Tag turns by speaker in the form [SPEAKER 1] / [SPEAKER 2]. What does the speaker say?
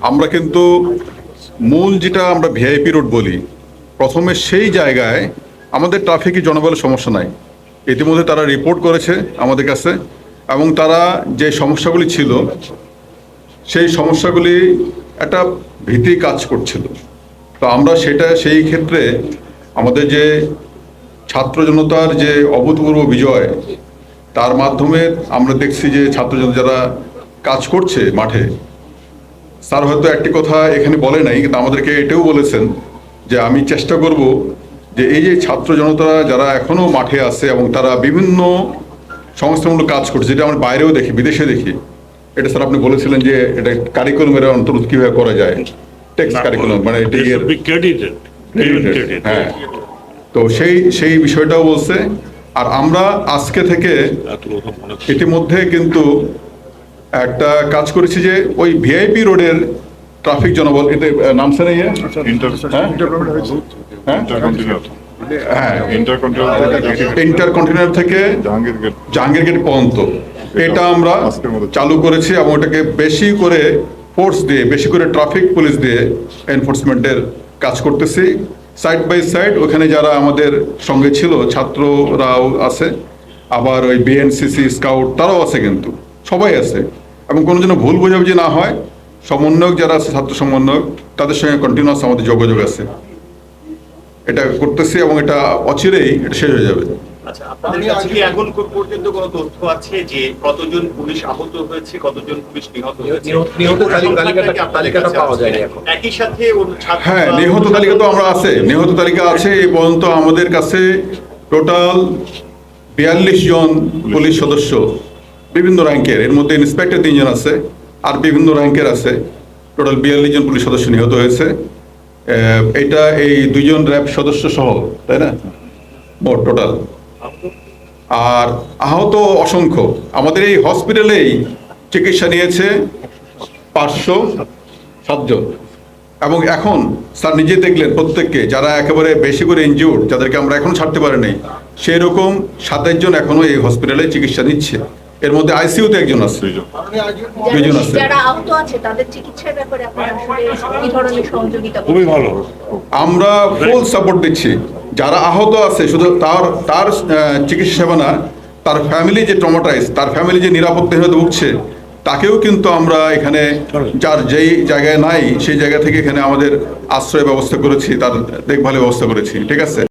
[SPEAKER 1] আমরা কিন্তু মূল যেটা আমরা ভিআইপি রোড বলি, প্রথমে সেই জায়গায় আমাদের ট্রাফিকের জনবলের সমস্যা নাই। ইতিমধ্যে তারা রিপোর্ট করেছে আমাদের কাছে, এবং তারা যে সমস্যাগুলি ছিল সেই সমস্যাগুলি একটা ভীতি কাজ করছিল। তো আমরা সেই ক্ষেত্রে আমাদের যে ছাত্র জনতার যে অভূতপূর্ব বিজয়, তার মাধ্যমে আমরা দেখছি যে ছাত্র জনতা যারা কাজ করছে মাঠে, স্যার হয়তো একটি কথা এখানে বলে নাই, কিন্তু আমাদেরকে এটাও বলেছেন যে আমি চেষ্টা করব যে এই যে ছাত্র জনতা যারা এখনো মাঠে আছে এবং তারা বিভিন্ন সংস্থামূলক কাজ করছে, যেটা আমরা বাইরেও দেখি, বিদেশে দেখি, এটা স্যার আপনি বলেছিলেন যে এটা কারিকুলামের অন্তর্ভুক্ত কিভাবে করা যায়, টেক্সট কারিকুলাম মানে হ্যাঁ। তো সেই বিষয়টাও বলছে। আর আমরা আজকে থেকে ইতিমধ্যে কিন্তু একটা কাজ করেছি যে ওই ভিআইপি রোডের ট্রাফিক জনবল, এতে নামছে না হ্যাঁ, ইন্টারকন্টিনেন্টাল থেকে জাহাঙ্গীর গেট পর্যন্ত এটা আমরা চালু করেছি, এবং ওটাকে বেশি করে ফোর্স দিয়ে, বেশি করে ট্রাফিক পুলিশ দিয়ে এনফোর্সমেন্টের কাজ করতেছি। সাইড বাই সাইড ওখানে যারা আমাদের সঙ্গে ছিল, ছাত্ররাও আছে, আবার ওই বিএনসিসি স্কাউট তারাও আছে, কিন্তু সবাই আছে। এবং কোনো যেন ভুল বোঝাবুঝি না হয়, সমন্বয়ক যারা আছে, ছাত্র সমন্বয়ক, তাদের সঙ্গে কন্টিনিউয়াস আমাদের যোগাযোগ আছে। এটা করতেছি এবং এটা অচিরেই এটা শেষ হয়ে যাবে।
[SPEAKER 2] আচ্ছা, আপনাদের কাছে কি এখন পর্যন্ত কোনো তথ্য আছে যে কতজন পুলিশ আহত হয়েছে, কতজন পুলিশ নিহত হয়েছে? নিহত তালিকাটা পাওয়া যায়নি এখন। একই সাথে
[SPEAKER 1] হ্যাঁ, নিহত তালিকা তো আমরা আছে, নিহত তালিকা আছে। এই পর্যন্ত আমাদের কাছে টোটাল 42 জন পুলিশ সদস্য বিভিন্ন র্যাঙ্কের, এর মধ্যে ইন্সপেক্টর 3 জন আছে, আর বিভিন্ন র্যাঙ্কের আছে। টোটাল 42 জন পুলিশ সদস্য নিহত হয়েছে। এটা এই 2 জন র্যাব সদস্য সহ, তাই না, মোট টোটাল। আর আহত অসংখ্য। আমাদের এই হসপিটালেই চিকিৎসা নিয়েছে 507 জন। এবং এখন স্যার নিজে দেখলেন প্রত্যেককে, যারা একেবারে বেশি করে ইনজিউর্ড, যাদেরকে আমরা এখনো ছাড়তে পারি নাই, সেই রকম 27 জন এখনো এই হসপিটালে চিকিৎসা নিচ্ছে। এর মধ্যে আইসিইউতে 1 জন আছে, 2 জন আছে।
[SPEAKER 3] যারা আহত আছে তাদের চিকিৎসার ব্যাপারে আপনারা আসলে কি ধরনের সহযোগিতা?
[SPEAKER 4] খুবই ভালো,
[SPEAKER 1] আমরা ফুল সাপোর্ট দিচ্ছি। যারা আহত আছে শুধু তার চিকিৎসা সেবা না, তার ফ্যামিলি যে ট্রমাটাইজ, তার ফ্যামিলি যে নিরাপত্তাহীনতা ভুগছে, তাকেও কিন্তু আমরা এখানে, যার যেই জায়গায় নাই সেই জায়গা থেকে এখানে আমাদের আশ্রয় ব্যবস্থা করেছি, তার দেখভালের ব্যবস্থা করেছি। ঠিক আছে।